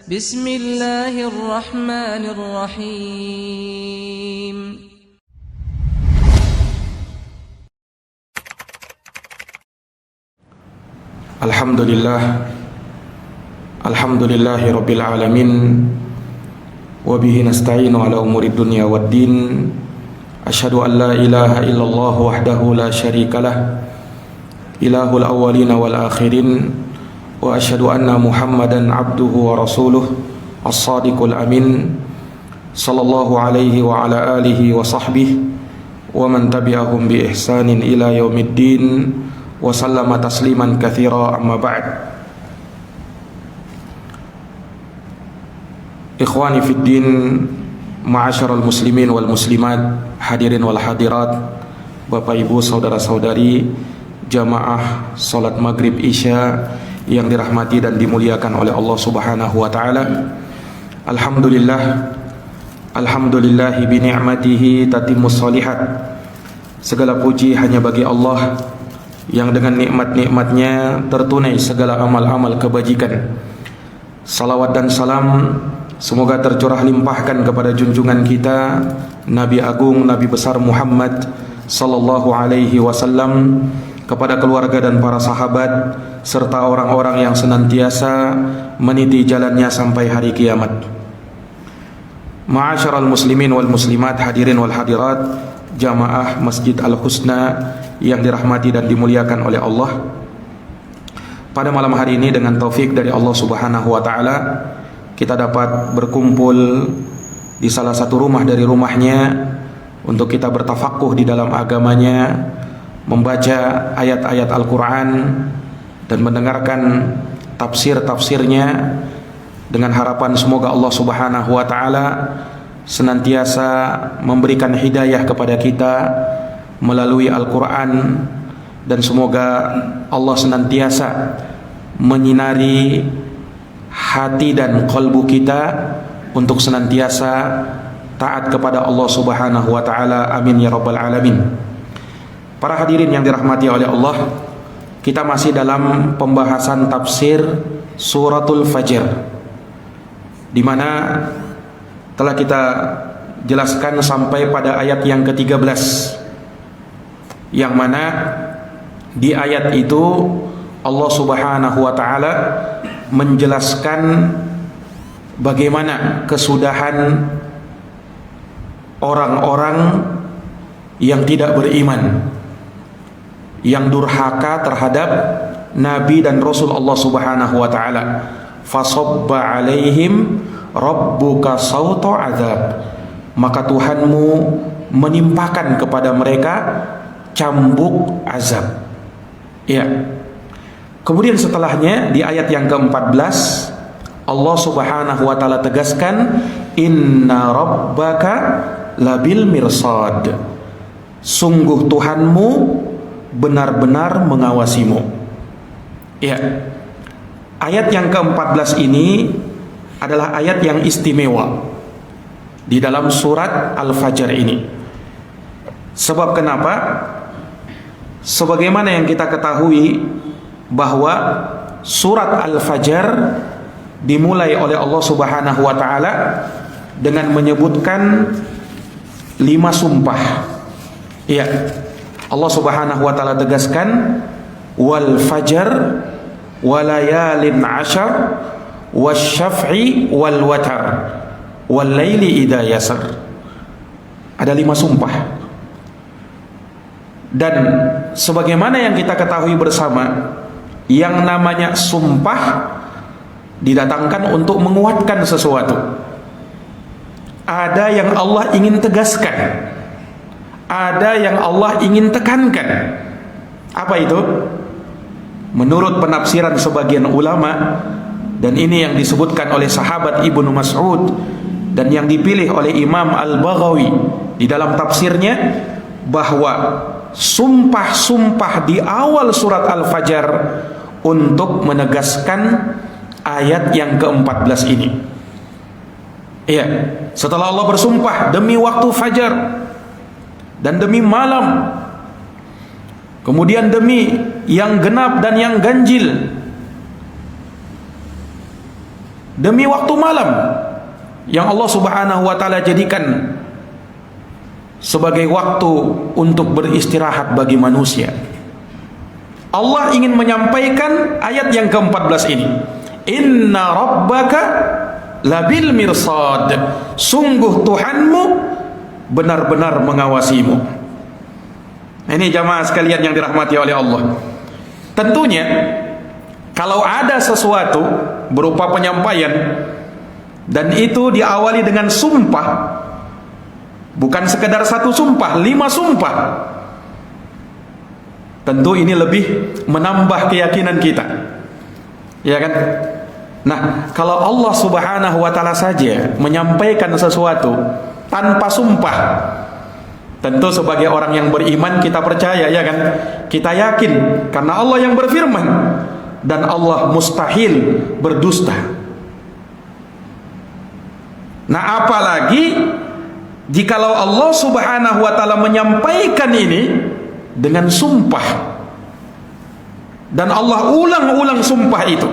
Bismillahirrahmanirrahim. Alhamdulillahi rabbil alamin, wa bihi nasta'inu ala umuri dunya waddin. Asyhadu an la ilaha illallah wahdahu la syarikalah, ilahul awwalin wal akhirin, wa asyhadu anna Muhammadan abduhu wa rasuluh as-sadiqul amin, sallallahu alaihi wa ala alihi wa sahbihi wa man tabi'ahum bi ihsanin ila yaumiddin, wa sallama tasliman katsira, amma ba'd. Ikhwani fid din, ma'asyiral muslimin wal muslimat, hadirin wal hadirat, Bapak Ibu, saudara-saudari jamaah salat maghrib isya yang dirahmati dan dimuliakan oleh Allah Subhanahu wa taala. Alhamdulillahi bi ni'matihi tatimmus shalihat. Segala puji hanya bagi Allah yang dengan nikmat-nikmatnya tertunai segala amal-amal kebajikan. Salawat dan salam semoga tercurah limpahkan kepada junjungan kita Nabi Agung, Nabi besar Muhammad sallallahu alaihi wasallam, kepada keluarga dan para sahabat serta orang-orang yang senantiasa meniti jalannya sampai hari kiamat. Ma'asyiral muslimin wal muslimat, hadirin wal hadirat, jamaah Masjid Al-Husna yang dirahmati dan dimuliakan oleh Allah. Pada malam hari ini dengan taufik dari Allah Subhanahu wa taala, kita dapat berkumpul di salah satu rumah dari rumahnya untuk kita bertafakuh di dalam agamanya, membaca ayat-ayat Al-Quran dan mendengarkan tafsir-tafsirnya, dengan harapan semoga Allah Subhanahu wa ta'ala senantiasa memberikan hidayah kepada kita melalui Al-Quran, dan semoga Allah senantiasa menyinari hati dan kalbu kita untuk senantiasa taat kepada Allah Subhanahu wa ta'ala. Amin ya rabbal alamin. Para hadirin yang dirahmati oleh Allah, kita masih dalam pembahasan tafsir suratul Fajr, di mana telah kita jelaskan sampai pada ayat yang ke-13, yang mana di ayat itu Allah Subhanahu wa ta'ala menjelaskan bagaimana kesudahan orang-orang yang tidak beriman, yang durhaka terhadap Nabi dan Rasul Allah Subhanahu wa ta'ala. Fasabba alaihim rabbuka sawta azab, maka Tuhanmu menimpakan kepada mereka cambuk azab. Ya. Kemudian setelahnya di ayat yang ke-14 Allah Subhanahu wa ta'ala tegaskan, inna rabbaka labil mirsad, sungguh Tuhanmu benar-benar mengawasimu. Ya. Ayat yang ke-14 ini adalah ayat yang istimewa di dalam surat Al-Fajr ini. Sebab kenapa? Sebagaimana yang kita ketahui bahwa surat Al-Fajr dimulai oleh Allah Subhanahu wa ta'ala dengan menyebutkan 5 sumpah. Iya. Allah Subhanahu wa ta'ala tegaskan, wal fajr walayalin ashar wasyaf'i wal watar wal laili idha yasar. Ada 5 sumpah. Dan sebagaimana yang kita ketahui bersama, yang namanya sumpah didatangkan untuk menguatkan sesuatu. Ada yang Allah ingin tegaskan, ada yang Allah ingin tekankan. Apa itu? Menurut penafsiran sebagian ulama, dan ini yang disebutkan oleh sahabat Ibnu Mas'ud dan yang dipilih oleh Imam Al-Baghawi di dalam tafsirnya, bahwa sumpah-sumpah di awal surat Al-Fajr untuk menegaskan ayat yang ke-14 ini. Iya, setelah Allah bersumpah demi waktu fajar dan demi malam, kemudian demi yang genap dan yang ganjil, demi waktu malam yang Allah Subhanahu wa taala jadikan sebagai waktu untuk beristirahat bagi manusia. Allah ingin menyampaikan ayat yang ke-14 ini. Inna rabbaka labil mirsad. Sungguh Tuhanmu benar-benar mengawasimu. Ini jamaah sekalian yang dirahmati oleh Allah. Tentunya kalau ada sesuatu berupa penyampaian dan itu diawali dengan sumpah, bukan sekedar satu sumpah, 5 sumpah, tentu ini lebih menambah keyakinan kita, ya kan? Nah, kalau Allah Subhanahu wa taala saja menyampaikan sesuatu tanpa sumpah, tentu sebagai orang yang beriman kita percaya, ya kan? Kita yakin karena Allah yang berfirman dan Allah mustahil berdusta. Nah, apalagi jikalau Allah Subhanahu wa taala menyampaikan ini dengan sumpah dan Allah ulang-ulang sumpah itu,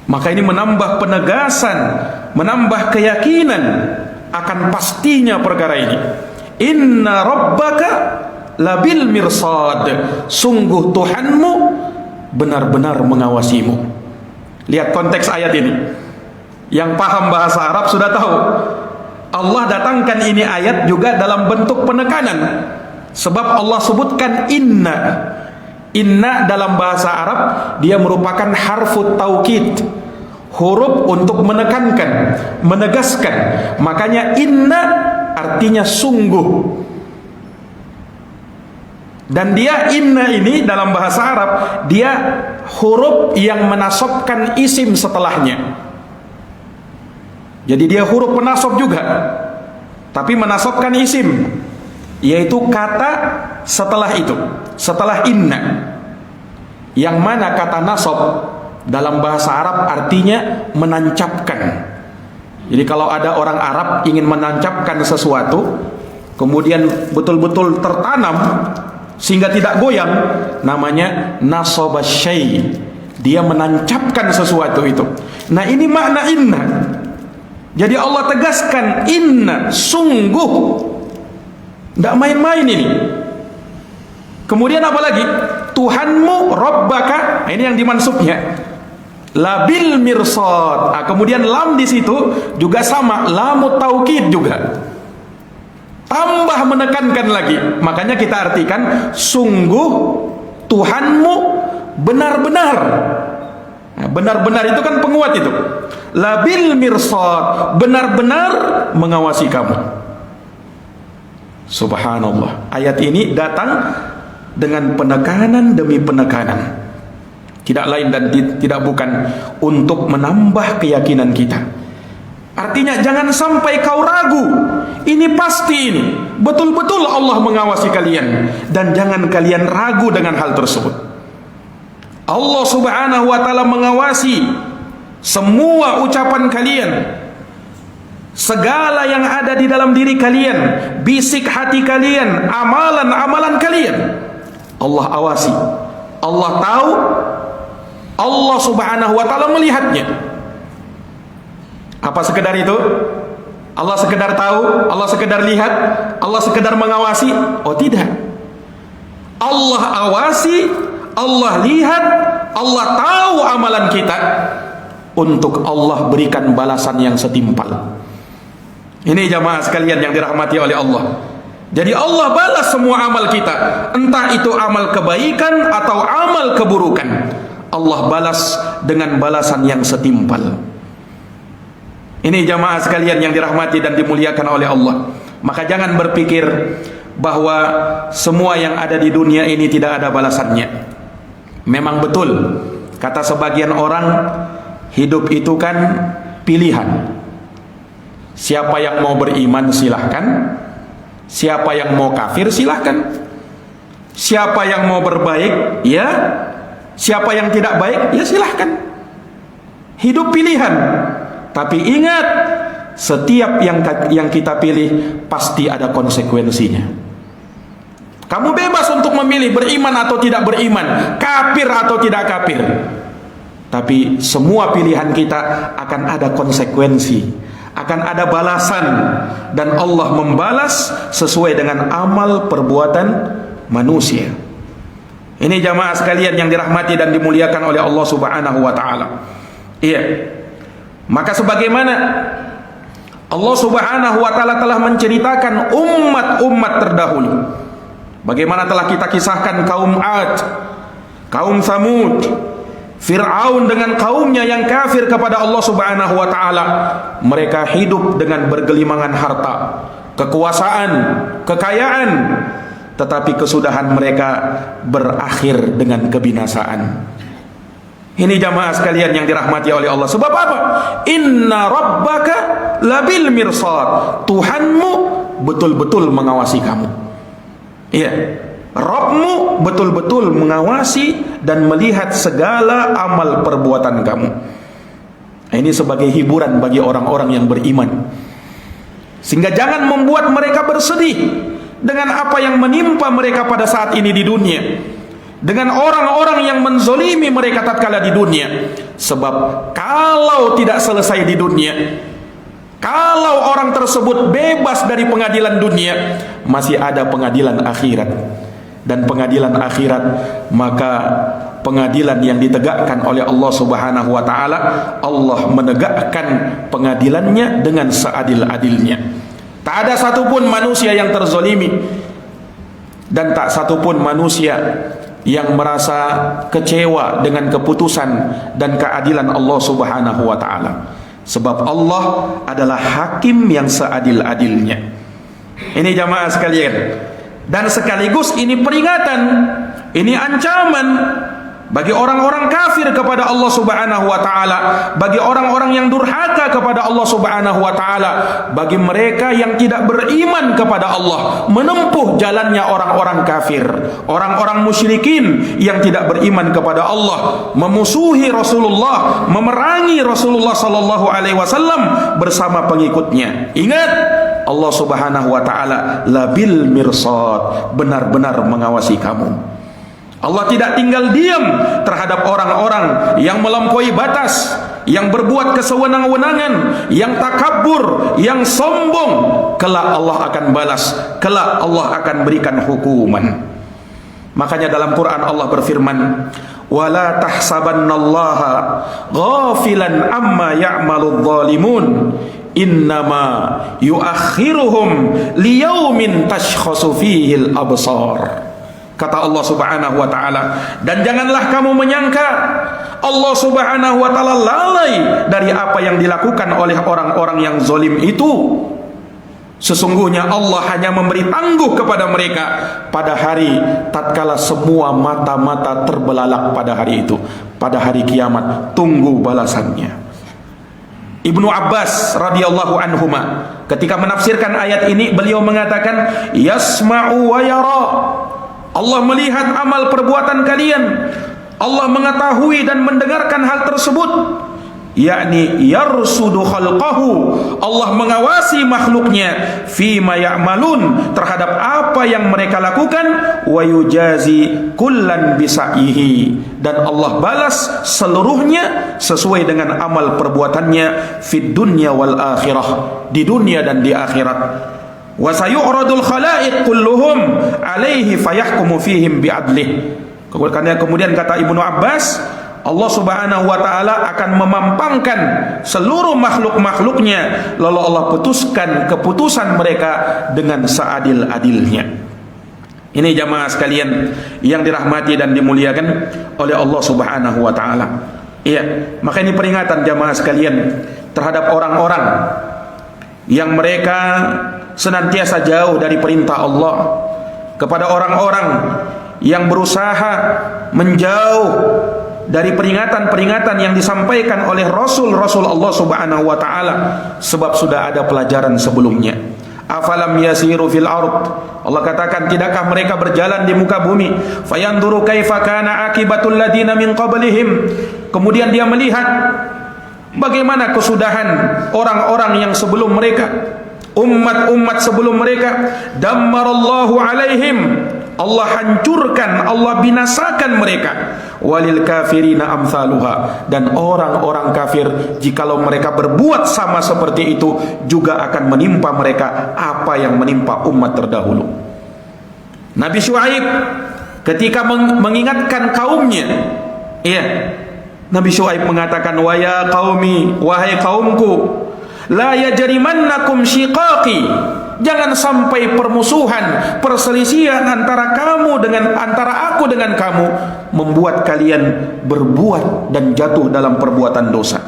maka ini menambah penegasan, menambah keyakinan akan pastinya perkara ini. Inna rabbaka labil mirsad. Sungguh Tuhanmu benar-benar mengawasimu. Lihat konteks ayat ini. Yang paham bahasa Arab sudah tahu, Allah datangkan ini ayat juga dalam bentuk penekanan. Sebab Allah sebutkan inna. Inna dalam bahasa Arab dia merupakan harfut taukid, huruf untuk menekankan, menegaskan. Makanya inna artinya sungguh. Dan dia inna ini dalam bahasa Arab dia huruf yang menasabkan isim setelahnya. Jadi dia huruf penasab juga, tapi menasabkan isim, yaitu kata setelah itu, setelah inna. Yang mana kata nasab dalam bahasa Arab artinya menancapkan. Jadi kalau ada orang Arab ingin menancapkan sesuatu, kemudian betul-betul tertanam sehingga tidak goyang, namanya nasaba syai'. Dia menancapkan sesuatu itu. Nah, ini makna inna. Jadi Allah tegaskan inna, sungguh, tidak main-main ini. Kemudian apa lagi? Tuhanmu rabbaka, ini yang dimansubnya, labil mirsad. Nah, kemudian lam di situ juga sama, lamut taukid juga, tambah menekankan lagi. Makanya kita artikan sungguh Tuhanmu benar-benar. Nah, benar-benar itu kan penguat itu. Labil mirsad, benar-benar mengawasi kamu. Subhanallah. Ayat ini datang dengan penekanan demi penekanan. Tidak lain dan tidak bukan untuk menambah keyakinan kita. Artinya jangan sampai kau ragu. Ini pasti ini. Betul-betul Allah mengawasi kalian. Dan jangan kalian ragu dengan hal tersebut. Allah Subhanahu wa taala mengawasi semua ucapan kalian, segala yang ada di dalam diri kalian, bisik hati kalian, amalan-amalan kalian. Allah awasi, Allah tahu, Allah Subhanahu wa taala melihatnya. Apa sekedar itu? Allah sekedar tahu, Allah sekedar lihat, Allah sekedar mengawasi? Oh tidak. Allah awasi, Allah lihat, Allah tahu amalan kita, untuk Allah berikan balasan yang setimpal. Ini jamaah sekalian yang dirahmati oleh Allah. Jadi Allah balas semua amal kita, entah itu amal kebaikan atau amal keburukan. Allah balas dengan balasan yang setimpal. Ini jamaah sekalian yang dirahmati dan dimuliakan oleh Allah. Maka jangan berpikir bahwa semua yang ada di dunia ini tidak ada balasannya. Memang betul, kata sebagian orang, hidup itu kan pilihan. Siapa yang mau beriman silahkan, siapa yang mau kafir silahkan, siapa yang mau berbaik ya, siapa yang tidak baik ya silahkan. Hidup pilihan. Tapi ingat, setiap yang kita pilih pasti ada konsekuensinya. Kamu bebas untuk memilih beriman atau tidak beriman, kafir atau tidak kafir. Tapi semua pilihan kita akan ada konsekuensi, akan ada balasan, dan Allah membalas sesuai dengan amal perbuatan manusia. Ini jamaah sekalian yang dirahmati dan dimuliakan oleh Allah Subhanahu wa taala. Iya. Maka sebagaimana Allah Subhanahu wa taala telah menceritakan umat-umat terdahulu, bagaimana telah kita kisahkan kaum Ad, kaum Tsamud, Fir'aun dengan kaumnya yang kafir kepada Allah Subhanahu wa taala. Mereka hidup dengan bergelimangan harta, kekuasaan, kekayaan, tetapi kesudahan mereka berakhir dengan kebinasaan. Ini jamaah sekalian yang dirahmati oleh Allah. Sebab apa? Inna rabbaka labil mirsad. Tuhanmu betul-betul mengawasi kamu. Iya. Rabbmu betul-betul mengawasi dan melihat segala amal perbuatan kamu. Ini sebagai hiburan bagi orang-orang yang beriman, sehingga jangan membuat mereka bersedih dengan apa yang menimpa mereka pada saat ini di dunia, dengan orang-orang yang menzolimi mereka tatkala di dunia. Sebab kalau tidak selesai di dunia, kalau orang tersebut bebas dari pengadilan dunia, masih ada pengadilan akhirat. Dan pengadilan akhirat, maka pengadilan yang ditegakkan oleh Allah Subhanahu wa taala, Allah menegakkan pengadilannya dengan seadil-adilnya. Tak ada satupun manusia yang terzolimi, dan tak satupun manusia yang merasa kecewa dengan keputusan dan keadilan Allah Subhanahu wa taala. Sebab Allah adalah hakim yang seadil-adilnya. Ini jamaah sekalian. Dan sekaligus ini peringatan, ini ancaman bagi orang-orang kafir kepada Allah Subhanahu wa taala, bagi orang-orang yang durhaka kepada Allah Subhanahu wa taala, bagi mereka yang tidak beriman kepada Allah, menempuh jalannya orang-orang kafir, orang-orang musyrikin yang tidak beriman kepada Allah, memusuhi Rasulullah, memerangi Rasulullah sallallahu alaihi wasallam bersama pengikutnya. Ingat, Allah Subhanahu wa taala labil mirsad, benar-benar mengawasi kamu. Allah tidak tinggal diam terhadap orang-orang yang melampaui batas, yang berbuat kesewenang-wenangan, yang takabur, yang sombong. Kelak Allah akan balas, kelak Allah akan berikan hukuman. Makanya dalam Quran Allah berfirman, wala tahsabannallaha ghafilan amma ya'maludz zalimun, innama yuakhiruhum liyaumin tashkhasu fihil absar. Kata Allah Subhanahu wa taala, dan janganlah kamu menyangka Allah Subhanahu wa taala lalai dari apa yang dilakukan oleh orang-orang yang zalim itu. Sesungguhnya Allah hanya memberi tangguh kepada mereka pada hari tatkala semua mata-mata terbelalak pada hari itu, pada hari kiamat. Tunggu balasannya. Ibnu Abbas radhiyallahu anhuma ketika menafsirkan ayat ini, beliau mengatakan, yasma'u wa yara. Allah melihat amal perbuatan kalian, Allah mengetahui dan mendengarkan hal tersebut, yakni yarsudu khalqahu, Allah mengawasi makhluknya, fima ya'malun, terhadap apa yang mereka lakukan, wa yujazi kullan bisaihi, dan Allah balas seluruhnya sesuai dengan amal perbuatannya, fid dunya wal akhirah, di dunia dan di akhirat. Wa sayu'radul khalaiq kulluhum alaihi fayahkumu fihim bi'adlih. Kemudian kata Ibnu Abbas, Allah Subhanahu wa taala akan memampangkan seluruh makhluk-makhluknya, lalu Allah putuskan keputusan mereka dengan seadil-adilnya. Ini jamaah sekalian yang dirahmati dan dimuliakan oleh Allah Subhanahu wa taala. Iya, maka ini peringatan jamaah sekalian terhadap orang-orang yang mereka senantiasa jauh dari perintah Allah, kepada orang-orang yang berusaha menjauh dari peringatan-peringatan yang disampaikan oleh Rasul-Rasul Allah Subhanahu wa taala, sebab sudah ada pelajaran sebelumnya. Afalam yasiru fil ard, Allah katakan, tidakkah mereka berjalan di muka bumi, fayanduru kaifa kana akibatul ladina min qablihim, kemudian dia melihat bagaimana kesudahan orang-orang yang sebelum mereka, umat-umat sebelum mereka. Dammarallahu alaihim, Allah hancurkan, Allah binasakan mereka. walil kafirina amsaluha, dan orang-orang kafir jikalau mereka berbuat sama seperti itu juga akan menimpa mereka apa yang menimpa umat terdahulu. Nabi Syuaib ketika mengingatkan kaumnya, Nabi Syuaib mengatakan, wa ya qaumi, wahai kaumku, la yajrimannakum syiqaqi, jangan sampai permusuhan, perselisihan antara aku dengan kamu membuat kalian berbuat dan jatuh dalam perbuatan dosa.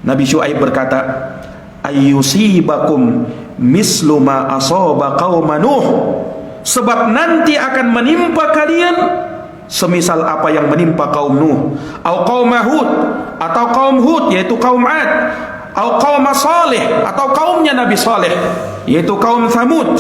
Nabi Syuaib berkata, ayyusibakum mislu ma asaba qauma Nuh, sebab nanti akan menimpa kalian semisal apa yang menimpa kaum Nuh, atau kaum Hud, atau kaum Hud yaitu kaum Ad, atau kaum Saleh, atau kaumnya Nabi Saleh yaitu kaum Thamud.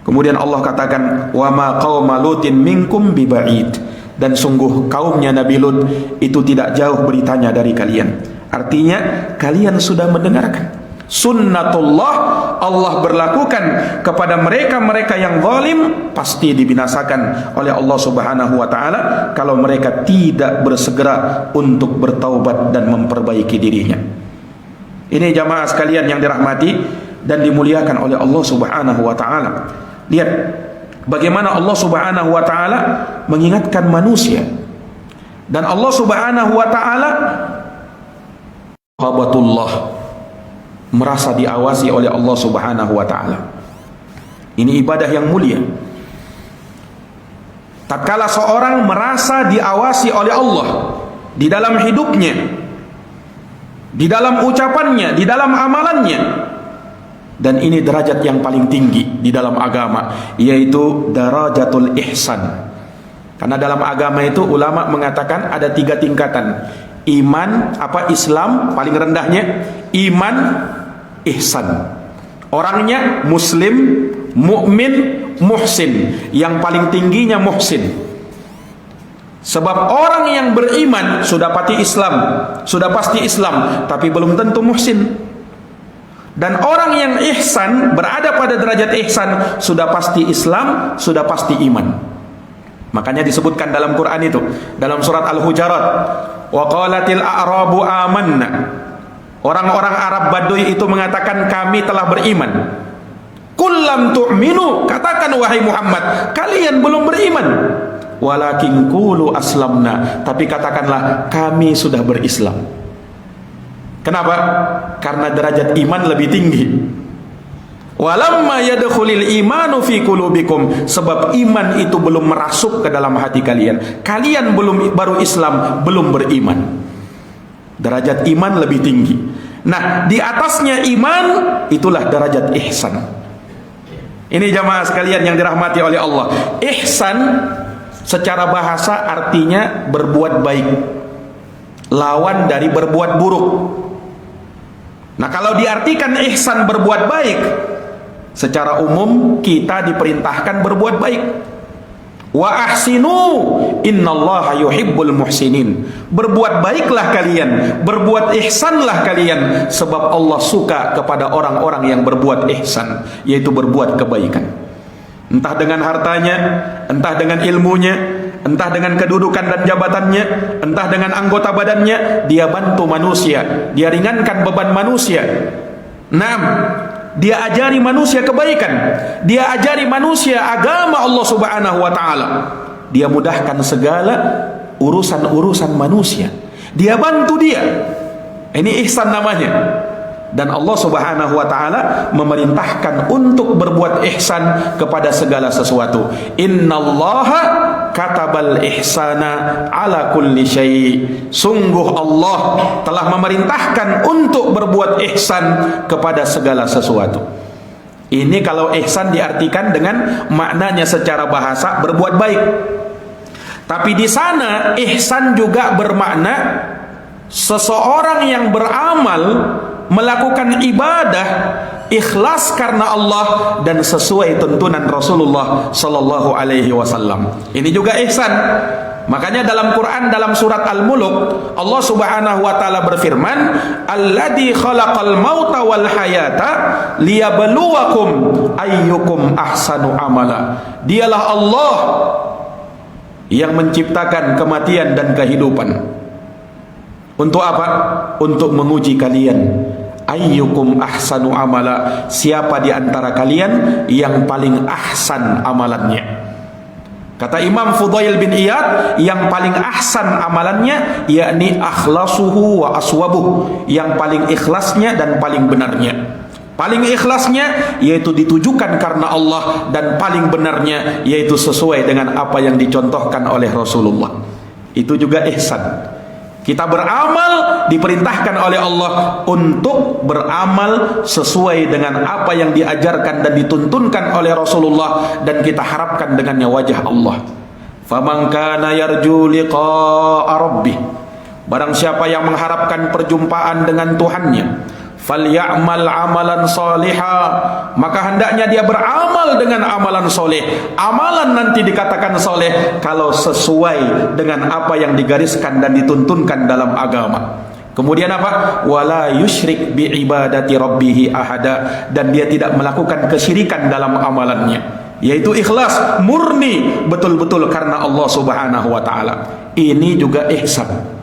Kemudian Allah katakan, wa ma qauma Lutin minkum biba'id, dan sungguh kaumnya Nabi Lut itu tidak jauh beritanya dari kalian. Artinya kalian sudah mendengarkan sunnatullah, Allah berlakukan kepada mereka-mereka yang zalim pasti dibinasakan oleh Allah Subhanahu wa taala kalau mereka tidak bersegera untuk bertaubat dan memperbaiki dirinya. Ini jamaah sekalian yang dirahmati dan dimuliakan oleh Allah Subhanahu wa taala. Lihat bagaimana Allah Subhanahu wa taala mengingatkan manusia, dan Allah Subhanahu wa taala qabatullah, merasa diawasi oleh Allah Subhanahu wa taala. Ini ibadah yang mulia. Tatkala seorang merasa diawasi oleh Allah di dalam hidupnya, di dalam ucapannya, di dalam amalannya, dan ini derajat yang paling tinggi di dalam agama, yaitu darajatul ihsan. Karena dalam agama itu ulama mengatakan ada 3 tingkatan. Iman, Islam paling rendahnya, iman, ihsan. Orangnya muslim, mukmin, muhsin. Yang paling tingginya muhsin. Sebab orang yang beriman sudah pasti Islam, tapi belum tentu muhsin. Dan orang yang ihsan, berada pada derajat ihsan, sudah pasti Islam, sudah pasti iman. Makanya disebutkan dalam Quran itu, dalam surat Al-Hujarat, wa qalatil a'rabu amanna. Orang-orang Arab Baduy itu mengatakan kami telah beriman. Qul lam tu'minu, katakan wahai Muhammad, kalian belum beriman. Walakin qulu aslamna, tapi katakanlah kami sudah berislam. Kenapa? Karena derajat iman lebih tinggi. Walamma yadkhulul imanu fi qulubikum, sebab iman itu belum merasuk ke dalam hati kalian. Kalian baru Islam, belum beriman. Derajat iman lebih tinggi. Nah, di atasnya iman itulah derajat ihsan. Ini jamaah sekalian yang dirahmati oleh Allah. Ihsan secara bahasa artinya berbuat baik, lawan dari berbuat buruk. Nah, kalau diartikan ihsan berbuat baik, secara umum kita diperintahkan berbuat baik. Wa ahsinu innallaha yuhibbul muhsinin. Berbuat baiklah kalian, berbuat ihsanlah kalian, sebab Allah suka kepada orang-orang yang berbuat ihsan, yaitu berbuat kebaikan. Entah dengan hartanya, entah dengan ilmunya, entah dengan kedudukan dan jabatannya, entah dengan anggota badannya, dia bantu manusia, dia ringankan beban manusia. Dia ajari manusia kebaikan, dia ajari manusia agama Allah Subhanahu wa taala. Dia mudahkan segala urusan-urusan manusia. Dia bantu dia. Ini ihsan namanya. Dan Allah Subhanahu wa taala memerintahkan untuk berbuat ihsan kepada segala sesuatu. Innallaha katabal ihsana ala kulli syai'. Sungguh Allah telah memerintahkan untuk berbuat ihsan kepada segala sesuatu. Ini kalau ihsan diartikan dengan maknanya secara bahasa berbuat baik. Tapi di sana ihsan juga bermakna seseorang yang beramal, melakukan ibadah ikhlas karena Allah dan sesuai tuntunan Rasulullah sallallahu alaihi wasallam. Ini juga ihsan. Makanya dalam Quran, dalam surat Al-Mulk, Allah Subhanahu wa taala berfirman, "Alladzi khalaqal mauta wal hayata liyabluwakum ayyukum ahsanu amala." Dialah Allah yang menciptakan kematian dan kehidupan. Untuk apa? Untuk menguji kalian. Ayyukum ahsanu amala, siapa di antara kalian yang paling ahsan amalannya. Kata Imam Fudail bin Iyad, yang paling ahsan amalannya yakni akhlasuhu wa aswabuh, yang paling ikhlasnya dan paling benarnya. Paling ikhlasnya yaitu ditujukan karena Allah, dan paling benarnya yaitu sesuai dengan apa yang dicontohkan oleh Rasulullah. Itu juga ihsan. Kita beramal diperintahkan oleh Allah untuk beramal sesuai dengan apa yang diajarkan dan dituntunkan oleh Rasulullah, dan kita harapkan dengannya wajah Allah. Faman kana yarju liqa'a rabbih, barang siapa yang mengharapkan perjumpaan dengan Tuhannya, falyamal amalan shaliha, maka hendaknya dia beramal dengan amalan soleh. Amalan nanti dikatakan soleh kalau sesuai dengan apa yang digariskan dan dituntunkan dalam agama. Kemudian apa? Wala yusyrik bi ibadati rabbih ahada, dan dia tidak melakukan kesyirikan dalam amalannya, yaitu ikhlas, murni, betul-betul karena Allah Subhanahu wa taala. Ini juga ihsan.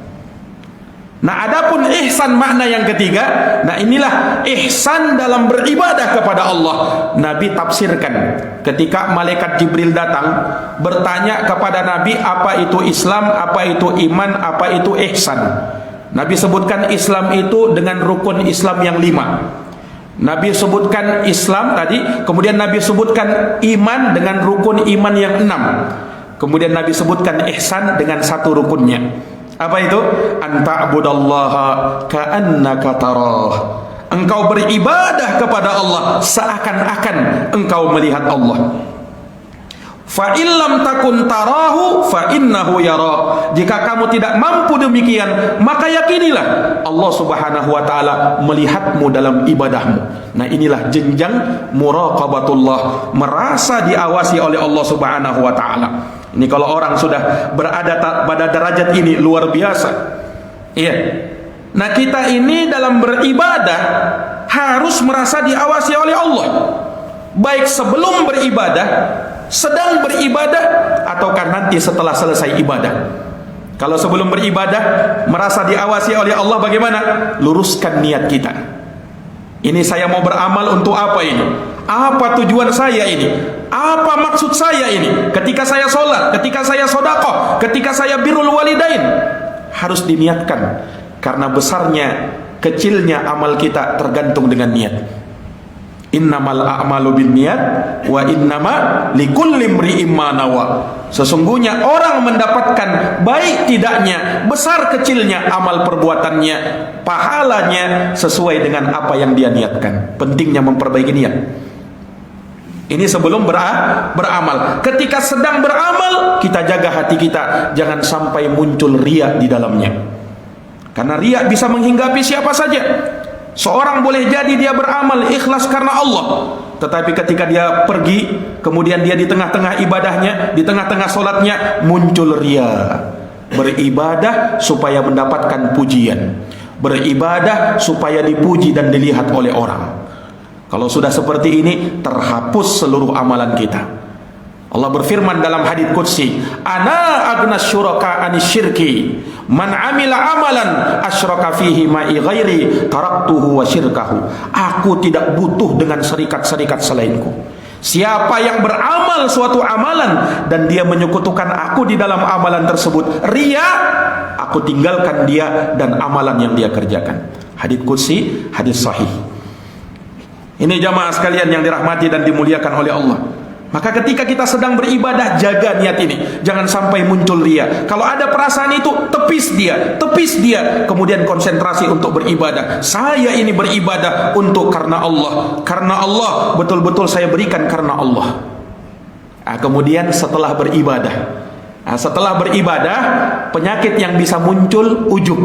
Nah, adapun ihsan makna yang ketiga, nah inilah ihsan dalam beribadah kepada Allah. Nabi tafsirkan ketika malaikat Jibril datang bertanya kepada Nabi, apa itu Islam, apa itu iman, apa itu ihsan. Nabi sebutkan Islam itu dengan rukun Islam yang 5. Nabi sebutkan Islam tadi, kemudian Nabi sebutkan iman dengan rukun iman yang 6. Kemudian Nabi sebutkan ihsan dengan satu rukunnya. Apa itu? Anta'budallaha ka'annaka tarah. Engkau beribadah kepada Allah seakan-akan engkau melihat Allah. Fa illam takun tarahu fa innahu yara. Jika kamu tidak mampu demikian, maka yakinilah Allah Subhanahu wa taala melihatmu dalam ibadahmu. Nah, inilah jenjang muraqabatullah, merasa diawasi oleh Allah Subhanahu wa taala. Ini kalau orang sudah berada pada derajat ini luar biasa. Iya. Nah, kita ini dalam beribadah harus merasa diawasi oleh Allah. Baik sebelum beribadah, sedang beribadah, ataukah nanti setelah selesai ibadah. Kalau sebelum beribadah merasa diawasi oleh Allah, bagaimana? Luruskan niat kita. Ini saya mau beramal untuk apa ini? Apa tujuan saya ini? Apa maksud saya ini? Ketika saya sholat, ketika saya sedekah, ketika saya birrul walidain, harus diniatkan. Karena besarnya, kecilnya amal kita tergantung dengan niat. Innamal a'malu binniyat wa innama likulli imri'in ma nawa. Sesungguhnya orang mendapatkan baik tidaknya, besar kecilnya amal perbuatannya, pahalanya sesuai dengan apa yang dia niatkan. Pentingnya memperbaiki niat. Ini sebelum beramal. Ketika sedang beramal, kita jaga hati kita, jangan sampai muncul riya di dalamnya. Karena riya bisa menghinggapi siapa saja. Seorang boleh jadi dia beramal ikhlas karena Allah, tetapi ketika dia pergi, kemudian dia di tengah-tengah ibadahnya, di tengah-tengah solatnya, muncul riya. Beribadah supaya mendapatkan pujian, beribadah supaya dipuji dan dilihat oleh orang. Kalau sudah seperti ini, terhapus seluruh amalan kita. Allah berfirman dalam hadits qudsi, ana agnas syuraka anisyirki, man amila amalan asyraka fihi ma'i ghairi taraktuhu wa syirkahu. Aku tidak butuh dengan serikat-serikat selainku. Siapa yang beramal suatu amalan dan dia menyekutukan aku di dalam amalan tersebut, riya, aku tinggalkan dia dan amalan yang dia kerjakan. Hadits qudsi, hadis sahih. Ini jamaah sekalian yang dirahmati dan dimuliakan oleh Allah. Maka ketika kita sedang beribadah, jaga niat ini, jangan sampai muncul riya. Kalau ada perasaan itu, tepis dia, kemudian konsentrasi untuk beribadah. Saya ini beribadah untuk karena Allah, betul-betul saya berikan karena Allah. Kemudian setelah beribadah, penyakit yang bisa muncul ujub,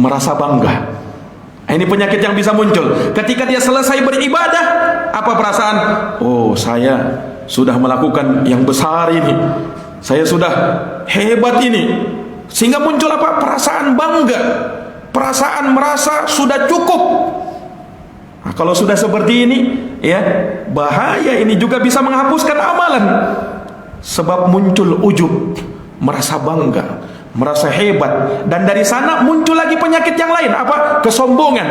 merasa bangga. Ini penyakit yang bisa muncul ketika dia selesai beribadah. Apa perasaan? Oh, saya sudah melakukan yang besar ini, saya sudah hebat ini, sehingga muncul apa? Perasaan bangga, perasaan merasa sudah cukup. Nah, kalau sudah seperti ini, ya bahaya. Ini juga bisa menghapuskan amalan, sebab muncul ujub, merasa bangga, merasa hebat, dan dari sana muncul lagi penyakit yang lain. Apa? Kesombongan.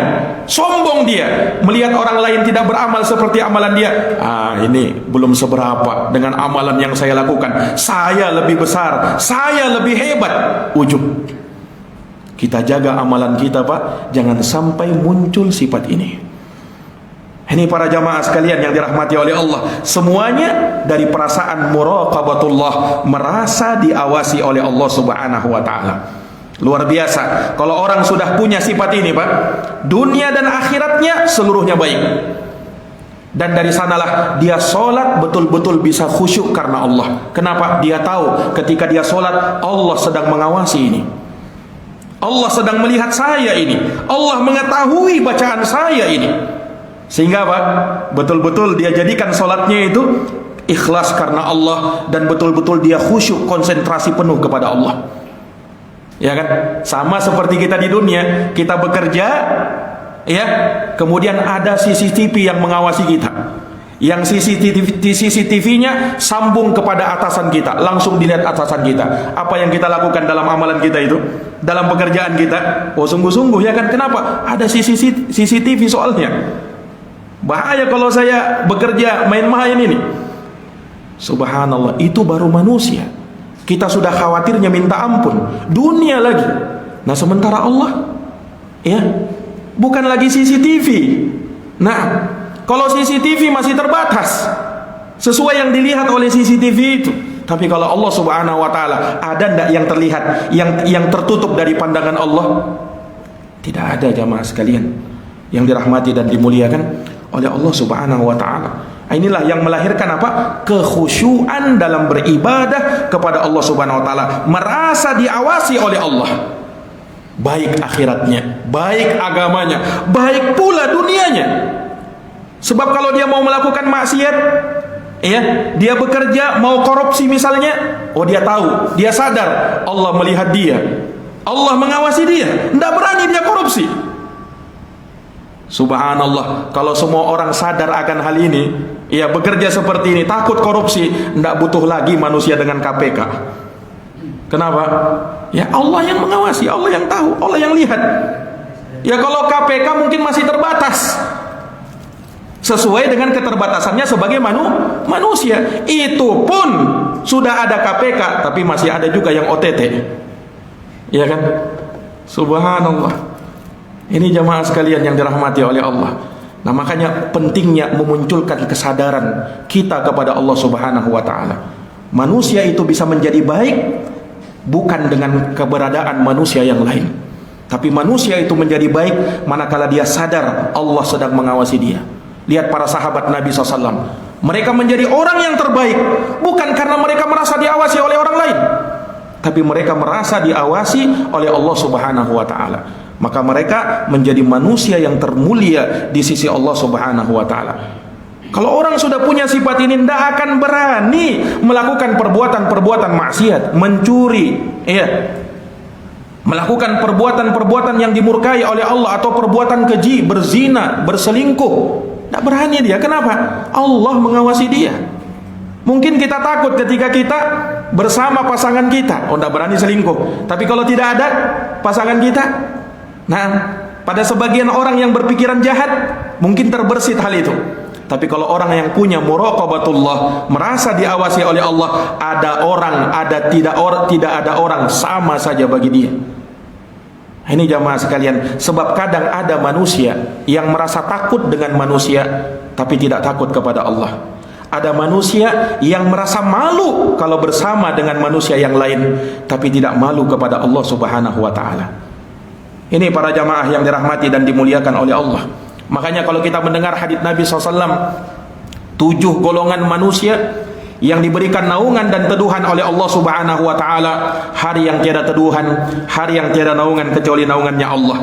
Sombong dia melihat orang lain tidak beramal seperti amalan dia. Ini belum seberapa dengan amalan yang saya lakukan. Saya lebih besar, saya lebih hebat. Ujub. Kita jaga amalan kita, Pak, jangan sampai muncul sifat ini. Ini para jamaah sekalian yang dirahmati oleh Allah, semuanya dari perasaan muraqabatullah, merasa diawasi oleh Allah Subhanahu wa taala. Luar biasa. Kalau orang sudah punya sifat ini, Pak, dunia dan akhiratnya seluruhnya baik. Dan dari sanalah dia sholat betul-betul bisa khusyuk karena Allah. Kenapa? Dia tahu ketika dia sholat, Allah sedang mengawasi ini. Allah sedang melihat saya ini. Allah mengetahui bacaan saya ini. Sehingga apa? Betul-betul dia jadikan sholatnya itu ikhlas karena Allah, dan betul-betul dia khusyuk, konsentrasi penuh kepada Allah. Ya kan? Sama seperti kita di dunia, kita bekerja, ya, kemudian ada CCTV yang mengawasi kita. Yang CCTV-nya sambung kepada atasan kita, langsung dilihat atasan kita. Apa yang kita lakukan dalam amalan kita itu, dalam pekerjaan kita, sungguh-sungguh, ya kan? Kenapa? Ada CCTV soalnya. Bahaya kalau saya bekerja main-main ini. Subhanallah, itu baru manusia. Kita sudah khawatirnya minta ampun, dunia lagi. Nah, sementara Allah, ya, bukan lagi CCTV. Nah, kalau CCTV masih terbatas sesuai yang dilihat oleh CCTV itu. Tapi kalau Allah Subhanahu wa taala, ada enggak yang terlihat, yang tertutup dari pandangan Allah? Tidak ada, jamaah sekalian yang dirahmati dan dimuliakan oleh Allah Subhanahu wa taala. Inilah yang melahirkan apa? Kekhusyuan dalam beribadah kepada Allah Subhanahu wa taala, merasa diawasi oleh Allah. Baik akhiratnya, baik agamanya, baik pula dunianya. Sebab kalau dia mau melakukan maksiat, ya, dia bekerja mau korupsi misalnya, dia tahu, dia sadar Allah melihat dia, Allah mengawasi dia, tidak berani dia korupsi. Subhanallah, kalau semua orang sadar akan hal ini, ya, bekerja seperti ini, takut korupsi, tidak butuh lagi manusia dengan KPK. Kenapa? Ya, Allah yang mengawasi, Allah yang tahu, Allah yang lihat. Ya, kalau KPK mungkin masih terbatas, sesuai dengan keterbatasannya sebagai manusia. Itu pun sudah ada KPK, tapi masih ada juga yang OTT. Ya kan? Subhanallah. Ini jamaah sekalian yang dirahmati oleh Allah. Nah, makanya pentingnya memunculkan kesadaran kita kepada Allah Subhanahu wa taala. Manusia itu bisa menjadi baik bukan dengan keberadaan manusia yang lain, tapi manusia itu menjadi baik manakala dia sadar Allah sedang mengawasi dia. Lihat para sahabat Nabi SAW, mereka menjadi orang yang terbaik bukan karena mereka merasa diawasi oleh orang lain, tapi mereka merasa diawasi oleh Allah Subhanahu wa taala. Maka mereka menjadi manusia yang termulia di sisi Allah Subhanahu wa taala. Kalau orang sudah punya sifat ini, tidak akan berani melakukan perbuatan-perbuatan maksiat, mencuri, ya, melakukan perbuatan-perbuatan yang dimurkai oleh Allah, atau perbuatan keji, berzina, berselingkuh. Tidak berani dia. Kenapa? Allah mengawasi dia. Mungkin kita takut ketika kita bersama pasangan kita, tidak berani selingkuh. Tapi kalau tidak ada pasangan kita, nah, pada sebagian orang yang berpikiran jahat, mungkin terbersit hal itu. Tapi kalau orang yang punya muraqabatullah, merasa diawasi oleh Allah, ada orang, tidak ada orang, sama saja bagi dia. Ini jamaah sekalian, sebab kadang ada manusia yang merasa takut dengan manusia, tapi tidak takut kepada Allah. Ada manusia yang merasa malu kalau bersama dengan manusia yang lain, tapi tidak malu kepada Allah Subhanahu wa taala. Ini para jamaah yang dirahmati dan dimuliakan oleh Allah. Makanya kalau kita mendengar hadits Nabi SAW, 7 golongan manusia yang diberikan naungan dan teduhan oleh Allah Subhanahu wa taala, hari yang tiada teduhan, hari yang tiada naungan kecuali naungannya Allah.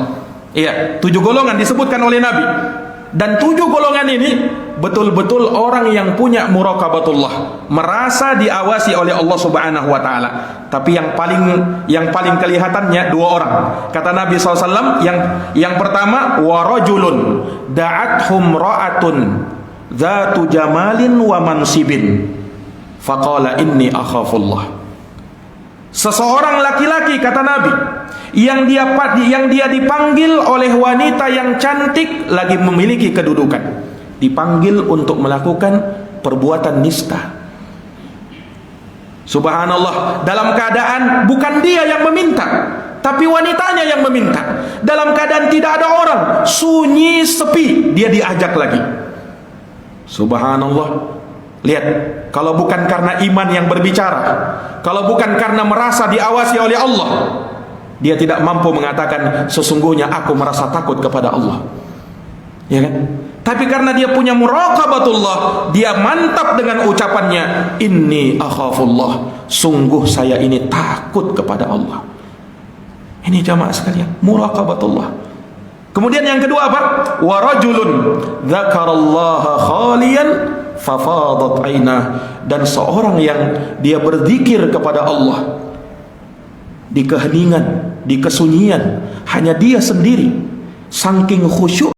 Iya, 7 golongan disebutkan oleh Nabi. Dan 7 golongan ini betul-betul orang yang punya muraqabatullah, merasa diawasi oleh Allah Subhanahu wa taala. Tapi yang paling kelihatannya 2 orang. Kata Nabi SAW, yang pertama, wa rajulun da'athum ra'atun dzatu jamalin wa mansibin faqala inni akhafullah. Seseorang laki-laki, kata Nabi, yang dia dipanggil oleh wanita yang cantik lagi memiliki kedudukan, dipanggil untuk melakukan perbuatan nista. Subhanallah, dalam keadaan bukan dia yang meminta, tapi wanitanya yang meminta. Dalam keadaan tidak ada orang, sunyi sepi, dia diajak lagi. Subhanallah. Lihat, kalau bukan karena iman yang berbicara, kalau bukan karena merasa diawasi oleh Allah, dia tidak mampu mengatakan sesungguhnya aku merasa takut kepada Allah. Ya kan? Tapi karena dia punya muraqabatullah, dia mantap dengan ucapannya, inni akhafullah, sungguh saya ini takut kepada Allah. Ini jamaah sekalian, muraqabatullah. Kemudian yang kedua apa? Wa rajulun dzakarallaha khaliyan fafadat ainah, dan seorang yang dia berzikir kepada Allah di keheningan, di kesunyian, hanya dia sendiri, saking khusyuk